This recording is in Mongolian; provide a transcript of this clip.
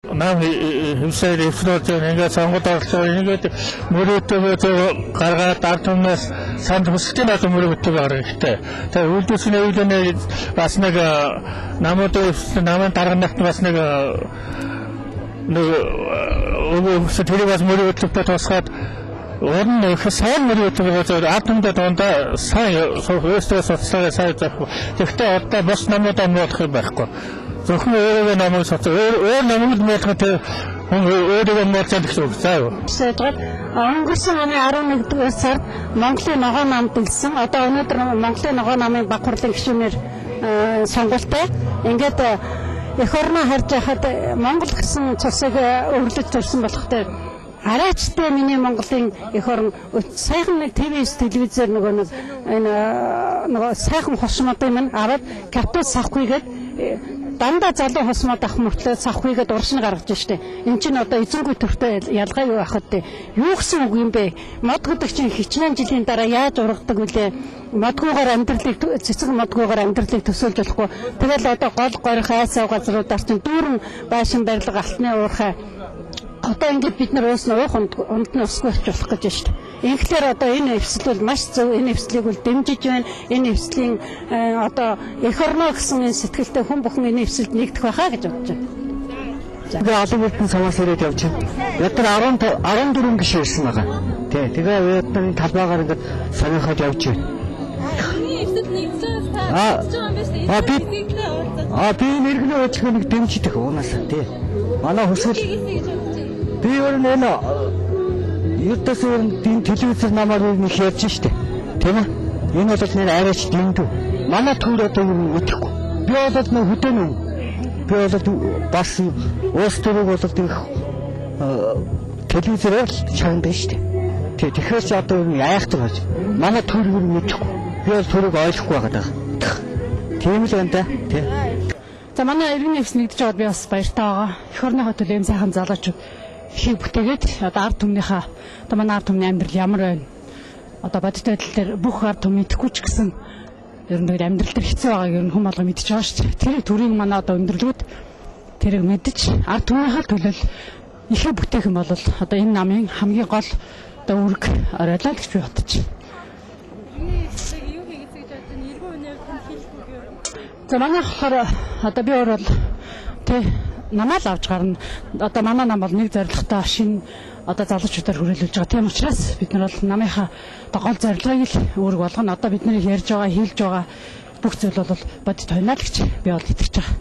Нам хэмсээр эвслүүд ингээд сонгоод оролцоо ингээд мөрөөдөө гаргаад ард түмнээс санд хүсэлтийн олон мөрөөдөө гаргах хэрэгтэй. Тэгээ үйлдвэрлэлийн үйлдвэрлэний бас нэг намын дарганахт бас нэг тэрийг бас мөрөөдөлтөд тусгаад уран их сайн мөрөөдөө ард түмдэд дондоо сайн өөрсдөө судалгаа сайн зах. Тэгэхдээ одоо бос намуудаа муудах юм байхгүй. Зөвхөн өөрөө намайг соцоо өөр намайг муудахад өөрөө муудсан гэсэн үг заа юу. Өнгөрсөн оны 11-р сард Монголын ногоон намд гэлсэн. Одоо өнөөдөр Монголын ногоон намын баг хурлын гишүүнээр сонгуультай. Ингээд эх орноо харж байхад Монгол гэсэн цусыг өрлөж төрсөн болохтой арайчтай миний Монголын эх орн сайхан нэг ТВ-с телевизээр нөгөө сайхан хосмодын минь аваад капитал савхгүйгээд дандаа залуу хосмод ах мөртлөө савхгүйгээд уршин гаргаж штэ. Энд чинь одоо эзэнгүй төртөө ялгаа юу ахад те. Юу гэсэн үг юм бэ? Модгодог чинь хичнээн жилийн дараа яаж ургадаг вүлээ? Модгуугаар амьдралыг цэцэг модгуугаар амьдралыг төсөөлж болохгүй. Тэгэл одоо гол горих айсаа газруудаар чинь дүүрэн байшин барилга алтны уурхай одоо ингээд бид нар уус нь уух ундны усгүй болох гэж байна шүү дээ. Инхлээр одоо энэ эвсэл бол маш зөв, энэ эвслийг бол дэмжиж байна. Энэ эвслийн одоо эх орноо гэсэн энэ сэтгэлтэй хүн бүхэн энэ эвсэлд нэгдэх байхаа гэж бодож байна. Тэгээ олон нийтийн самаас ирээд явж байна. Бид нар 14 гишүүн ирсэн байгаа. Тий. Тэгээ бидний талбайгаар ингээд сонирхоод явж байна. Би нэргний хөдөлгөөнийг дэмждэг унаасаа тий. Манай хүсэл би өөр нэг ертөс өөр телевизээр намаар нэг ярьж штэ. Тийм ээ. Энэ бол нэр арайч дэндүү. Манай төр одоо юм өдөхгүй. Би бол нэг хөдөөнө. Би бол бас уус төрөг бол тийм телевизээр л чанга байна штэ. Тэгэхээр ч одоо юм яахдаг байж. Манай төр юу мэдэхгүй. Би бол төрөг ойлгохгүй байгаа. Тийм л байна да. Тийм. За манай иргэний эвс нэгдэж байгаад би бас баяртай байгаа. Эх орныхоо төлөө юм сайхан залуучууд ихийг бүтээгээд одоо ард түмнийхээ одоо манай ард түмний амьдрал ямар байна? Одоо бодит байдал дээр бүх ард түмний итгэхгүй ч гэсэн ер нь амьдрал дээр хэцүү байгааг ер нь хүн болго мэдчихэж байгаа шүү дээ. Тэрийг төрийн манай одоо өндөрлгүүд тэрийг мэдж ард түмнийхээ төлөө ихийг бүтээх юм бол одоо энэ намын хамгийн гол одоо үүрэг оройлаа гэж би бодож байна. За манай болохоор одоо би өөр бол тий намаал авч гарна. Одоо манай нам бол нэг зорилготой шинэ одоо залуучуудаар хүрээлүүлж байгаа. Тийм учраас бид нар бол намынхаа гол зорилгыг л үүрэг болгоно. Одоо бид нарыг ярьж байгаа, хийлж байгаа бүх зүйл бол бодит байна л гэж би бол итгэж байгаа.